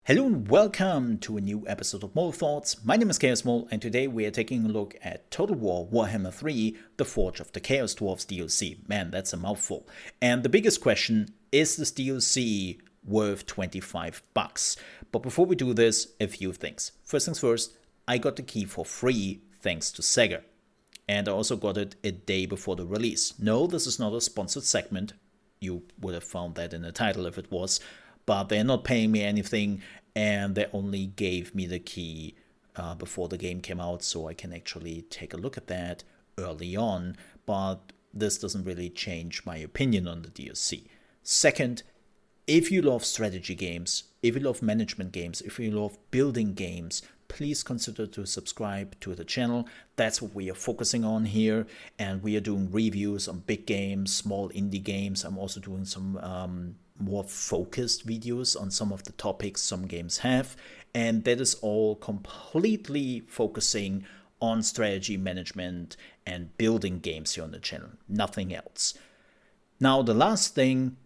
Hello and welcome to a new episode of Mole Thoughts. My name is ChaosMole and today we are taking a look at Total War Warhammer 3, The Forge of the Chaos Dwarfs DLC. Man, that's a mouthful. And the biggest question, is this DLC worth $25? But before we do this, a few things. First things first, I got the key for free thanks to Sega. And I also got it a day before the release. No, this is not a sponsored segment. You would have found that in the title if it was. But they're not paying me anything, and they only gave me the key before the game came out, so I can actually take a look at that early on. But this doesn't really change my opinion on the DLC. Second, if you love strategy games, if you love management games, if you love building games, please consider to subscribe to the channel. That's what we are focusing on here, and we are doing reviews on big games, small indie games. I'm also doing some more focused videos on some of the topics some games have, and that is all completely focusing on strategy management and building games here on the channel, nothing else. Now the last thing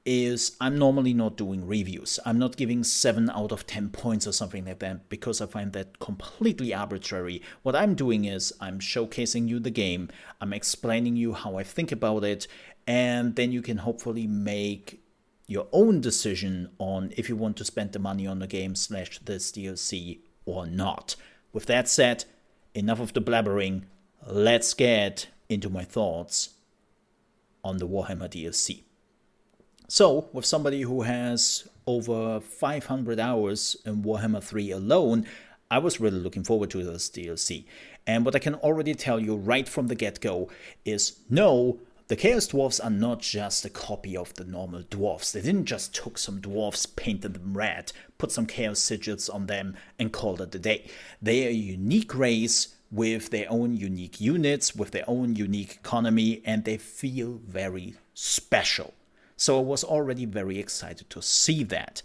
is I'm normally not doing reviews. I'm not giving 7 out of 10 points or something like that because I find that completely arbitrary. What I'm doing is I'm showcasing you the game, I'm explaining you how I think about it, and then you can hopefully make your own decision on if you want to spend the money on the game / this DLC or not. With that said, enough of the blabbering. Let's get into my thoughts on the Warhammer DLC. So, with somebody who has over 500 hours in Warhammer 3 alone, I was really looking forward to this DLC. And what I can already tell you right from the get-go is no, the Chaos Dwarfs are not just a copy of the normal dwarfs. They didn't just took some dwarfs, painted them red, put some chaos sigils on them, and called it a day. They are a unique race with their own unique units, with their own unique economy, and they feel very special. So I was already very excited to see that.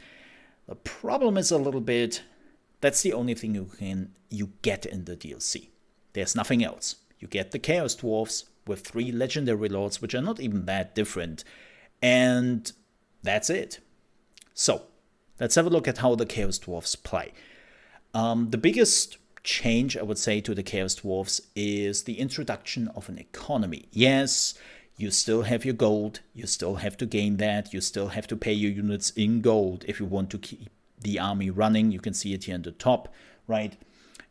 The problem is a little bit, that's the only thing you get in the DLC. There's nothing else. You get the Chaos Dwarfs with 3 legendary lords, which are not even that different, and that's it. So, let's have a look at how the Chaos Dwarfs play. The biggest change, I would say, to the Chaos Dwarfs is the introduction of an economy. Yes, you still have your gold, you still have to gain that, you still have to pay your units in gold if you want to keep the army running. You can see it here on the top, right?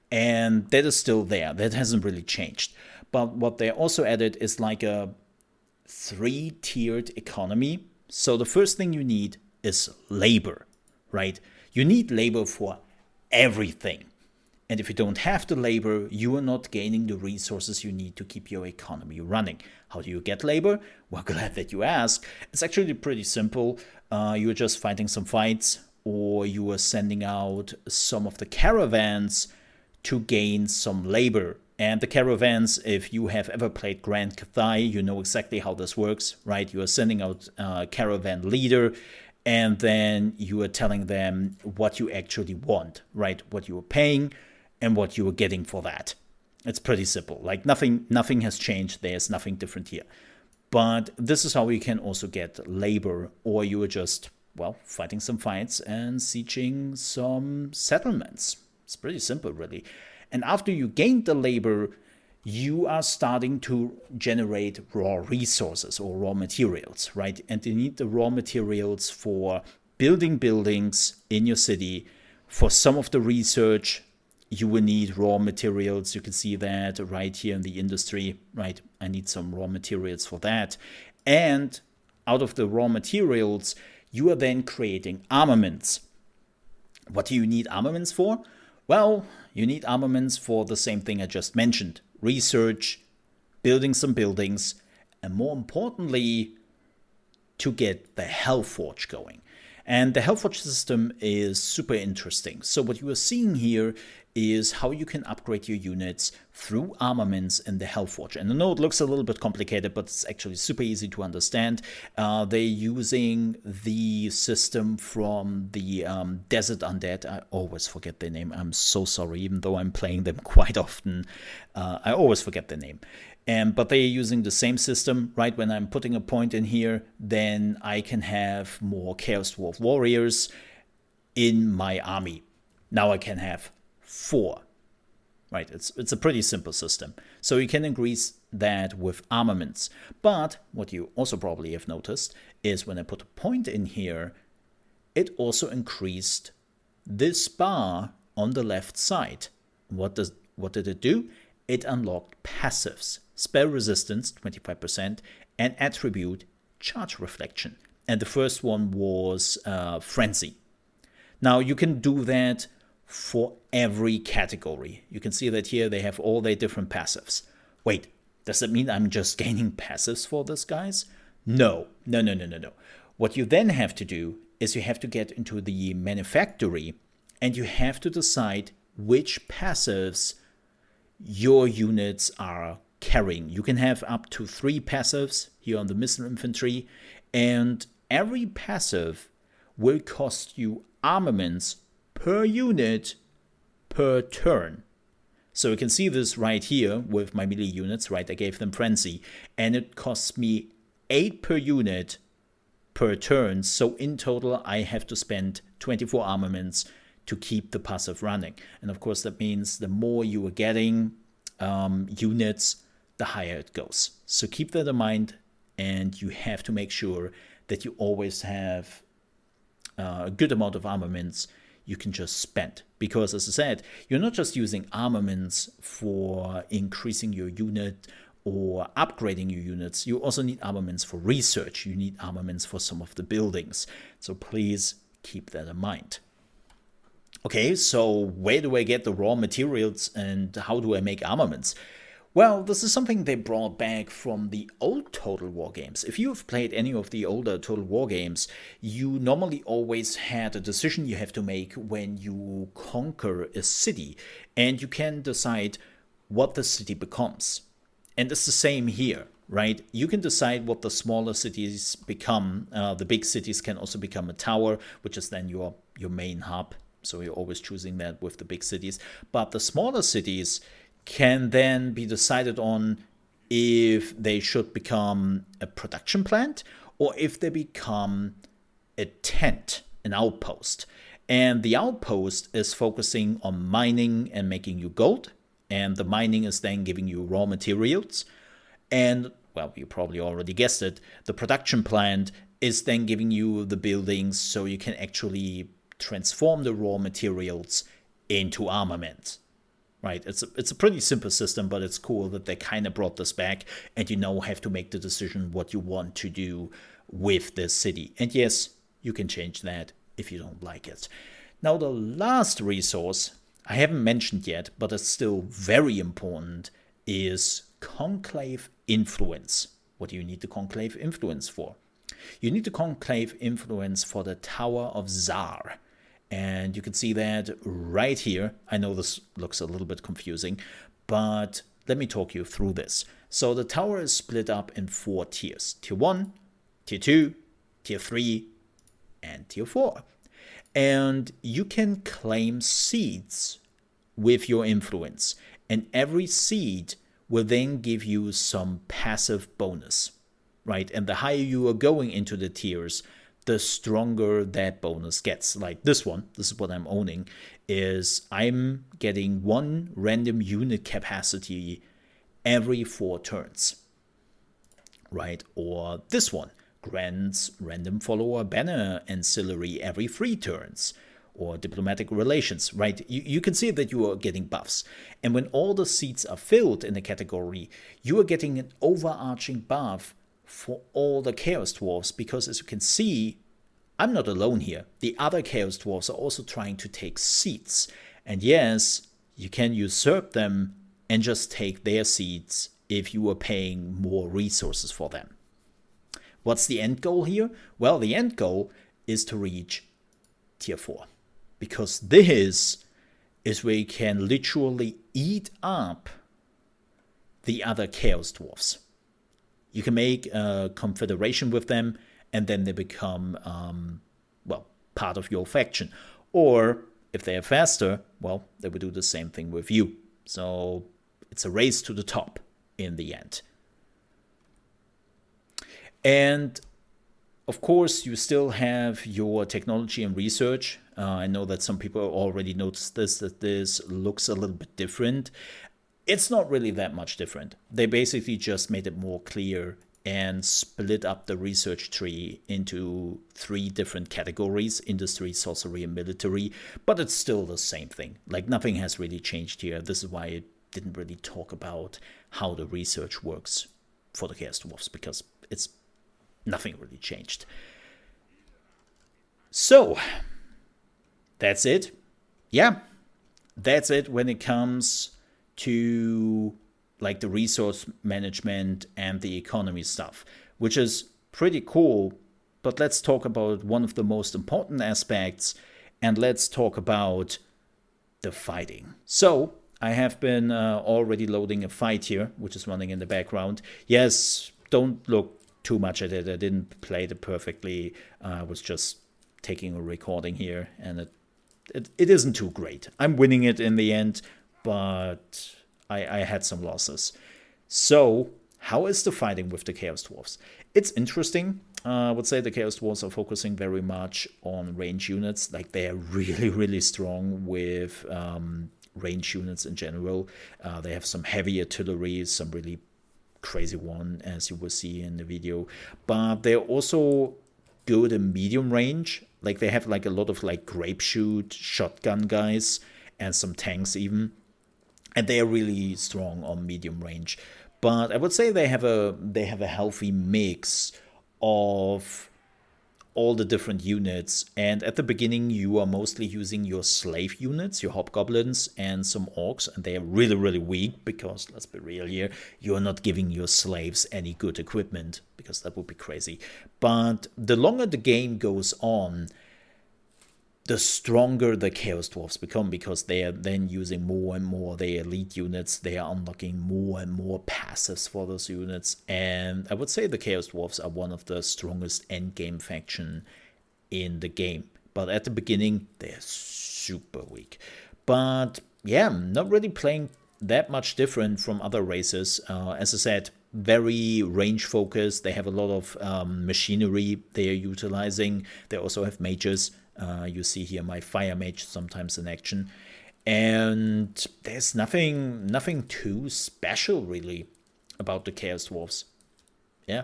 And that is still there. That hasn't really changed. But what they also added is like a 3-tiered economy. So the first thing you need is labor, right? You need labor for everything. And if you don't have the labor, you are not gaining the resources you need to keep your economy running. How do you get labor? Well, glad that you ask. It's actually pretty simple. You're just fighting some fights, or you are sending out some of the caravans to gain some labor. And the caravans, if you have ever played Grand Cathai, you know exactly how this works, right? You are sending out a caravan leader, and then you are telling them what you actually want, right? What you are paying and what you are getting for that. It's pretty simple. Like nothing has changed. There's nothing different here. But this is how you can also get labor, or you are just, well, fighting some fights and sieging some settlements. It's pretty simple, really. And after you gain the labor, you are starting to generate raw resources or raw materials, right? And you need the raw materials for building buildings in your city. For some of the research, you will need raw materials. You can see that right here in the industry, right? I need some raw materials for that. And out of the raw materials, you are then creating armaments. What do you need armaments for? Well, you need armaments for the same thing I just mentioned. Research, building some buildings, and more importantly, to get the Hellforge going. And the Hellforge system is super interesting. So what you are seeing here is how you can upgrade your units through armaments in the Hellforge. And I know it looks a little bit complicated, but it's actually super easy to understand. They're using the system from the Desert Undead. I always forget their name. I'm so sorry, even though I'm playing them quite often. I always forget their name. But they're using the same system, right? When I'm putting a point in here, then I can have more Chaos Dwarf warriors. in my army. Now I can have 4. Right, it's a pretty simple system. So you can increase that with armaments. But what you also probably have noticed is when I put a point in here, it also increased this bar on the left side. What did it do? It unlocked passives, spell resistance 25%, and attribute charge reflection. And the first one was frenzy. Now you can do that for every category. You can see that here they have all their different passives. Wait, does that mean I'm just gaining passives for this, guys? No. What you then have to do is you have to get into the manufactory and you have to decide which passives your units are carrying. You can have up to 3 passives here on the missile infantry, and every passive will cost you armaments per unit per turn. So you can see this right here with my melee units, right? I gave them frenzy, and it costs me 8 per unit per turn. So in total, I have to spend 24 armaments to keep the passive running. And of course, that means the more you are getting units, the higher it goes. So keep that in mind, and you have to make sure that you always have a good amount of armaments you can just spend. Because as I said, you're not just using armaments for increasing your unit or upgrading your units. You also need armaments for research. You need armaments for some of the buildings. So please keep that in mind. Okay, so where do I get the raw materials and how do I make armaments? Well, this is something they brought back from the old Total War games. If you've played any of the older Total War games, you normally always had a decision you have to make when you conquer a city, and you can decide what the city becomes. And it's the same here, right? You can decide what the smaller cities become. The big cities can also become a tower, which is then your main hub. So you're always choosing that with the big cities. But the smaller cities can then be decided on if they should become a production plant or if they become a tent, an outpost. And the outpost is focusing on mining and making you gold. And the mining is then giving you raw materials. And, well, you probably already guessed it, the production plant is then giving you the buildings so you can actually transform the raw materials into armament. Right, it's a pretty simple system, but it's cool that they kind of brought this back, and you now have to make the decision what you want to do with this city. And yes, you can change that if you don't like it. Now, the last resource I haven't mentioned yet, but it's still very important, is Conclave Influence. What do you need the Conclave Influence for? You need the Conclave Influence for the Tower of Tsar. And you can see that right here. I know this looks a little bit confusing, but let me talk you through this. So the tower is split up in 4 tiers. Tier 1, Tier 2, Tier 3, and Tier 4. And you can claim seeds with your influence. And every seed will then give you some passive bonus, right? And the higher you are going into the tiers, the stronger that bonus gets. Like this one, this is what I'm owning, is I'm getting 1 random unit capacity every 4 turns, right? Or this one grants random follower banner ancillary every 3 turns, or diplomatic relations, right? You can see that you are getting buffs. And when all the seats are filled in a category, you are getting an overarching buff for all the Chaos Dwarfs, because as you can see, I'm not alone here. The other Chaos Dwarfs are also trying to take seats. And yes, you can usurp them and just take their seats if you are paying more resources for them. What's the end goal here? Well, the end goal is to reach Tier 4. Because this is where you can literally eat up the other Chaos Dwarfs. You can make a confederation with them, and then they become, part of your faction. Or, if they are faster, well, they will do the same thing with you. So, it's a race to the top in the end. And, of course, you still have your technology and research. I know that some people already noticed this, that this looks a little bit different. It's not really that much different. They basically just made it more clear and split up the research tree into 3 different categories: industry, sorcery, and military. But it's still the same thing. Like, nothing has really changed here. This is why I didn't really talk about how the research works for the Chaos Dwarfs, because it's nothing really changed. So that's it. Yeah, that's it when it comes to like the resource management and the economy stuff, which is pretty cool. But let's talk about one of the most important aspects, and let's talk about the fighting. So I have been already loading a fight here, which is running in the background. Yes, don't look too much at it. I didn't play it perfectly. I was just taking a recording here, and it isn't too great. I'm winning it in the end, but I had some losses. So how is the fighting with the Chaos Dwarfs? It's interesting. I would say the Chaos Dwarfs are focusing very much on range units. Like, they are really, really strong with range units in general. They have some heavy artillery, some really crazy one, as you will see in the video. But they're also good in medium range. Like, they have like a lot of like grape shoot, shotgun guys, and some tanks even. And they are really strong on medium range. But I would say they have a healthy mix of all the different units. And at the beginning, you are mostly using your slave units, your hobgoblins, and some orcs. And they are really, really weak because, let's be real here, you are not giving your slaves any good equipment, because that would be crazy. But the longer the game goes on, the stronger the Chaos Dwarfs become, because they are then using more and more their elite units. They are unlocking more and more passives for those units. And I would say the Chaos Dwarfs are one of the strongest endgame faction in the game. But at the beginning, they're super weak. But yeah, not really playing that much different from other races. As I said, very range focused. They have a lot of machinery they are utilizing. They also have mages. You see here my fire mage sometimes in action, and there's nothing too special really about the Chaos Dwarfs. Yeah,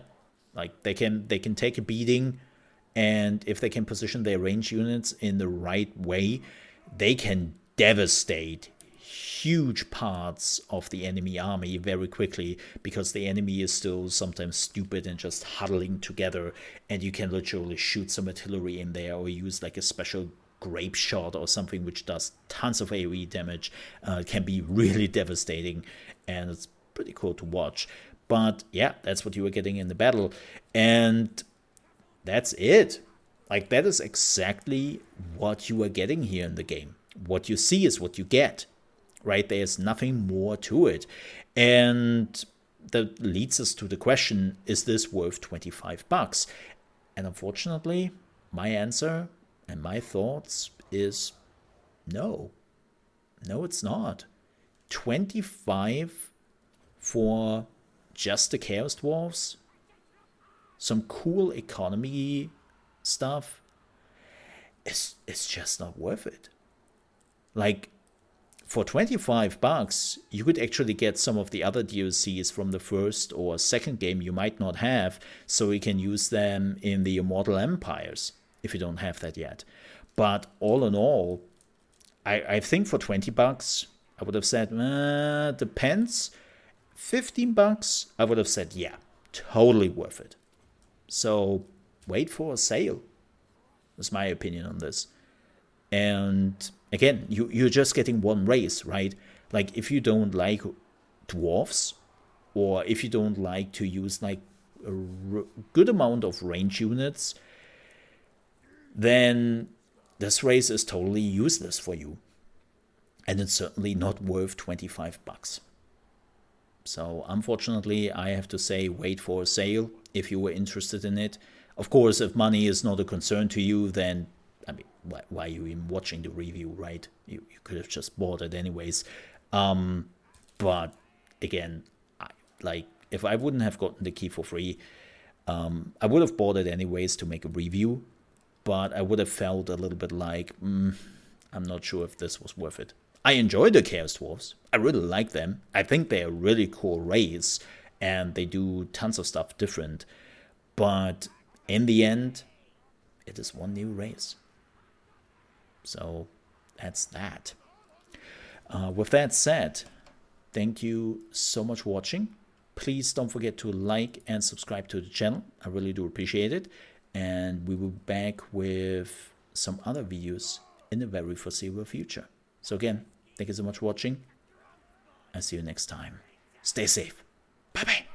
like they can take a beating, and if they can position their range units in the right way, they can devastate huge parts of the enemy army very quickly, because the enemy is still sometimes stupid and just huddling together, and you can literally shoot some artillery in there, or use like a special grape shot or something which does tons of AoE damage. It can be really devastating, and it's pretty cool to watch. But yeah, that's what you were getting in the battle, and that's it. Like, that is exactly what you are getting here in the game. What you see is what you get. Right? There's nothing more to it. And that leads us to the question, is this worth $25? And unfortunately, my answer and my thoughts is no. No, it's not. 25 for just the Chaos Dwarfs? Some cool economy stuff? It's just not worth it. Like, for $25, you could actually get some of the other DLCs from the first or second game you might not have, so you can use them in the Immortal Empires, if you don't have that yet. But all in all, I think for $20, I would have said, depends. $15, I would have said, yeah, totally worth it. So wait for a sale. That's my opinion on this. And again, you're just getting one race, right? Like, if you don't like dwarfs, or if you don't like to use like a good amount of range units, then this race is totally useless for you. And it's certainly not worth $25. So unfortunately, I have to say, wait for a sale if you were interested in it. Of course, if money is not a concern to you, then I mean, why are you even watching the review, right? You could have just bought it anyways. But again, if I wouldn't have gotten the key for free, I would have bought it anyways to make a review. but I would have felt a little bit like, I'm not sure if this was worth it. I enjoy the Chaos Dwarfs. I really like them. I think they're a really cool race, and they do tons of stuff different. But in the end, it is one new race. So that's that. With that said, thank you so much for watching. Please don't forget to like and subscribe to the channel. I really do appreciate it. And we will be back with some other videos in the very foreseeable future. So again, thank you so much for watching. I'll see you next time. Stay safe. Bye-bye.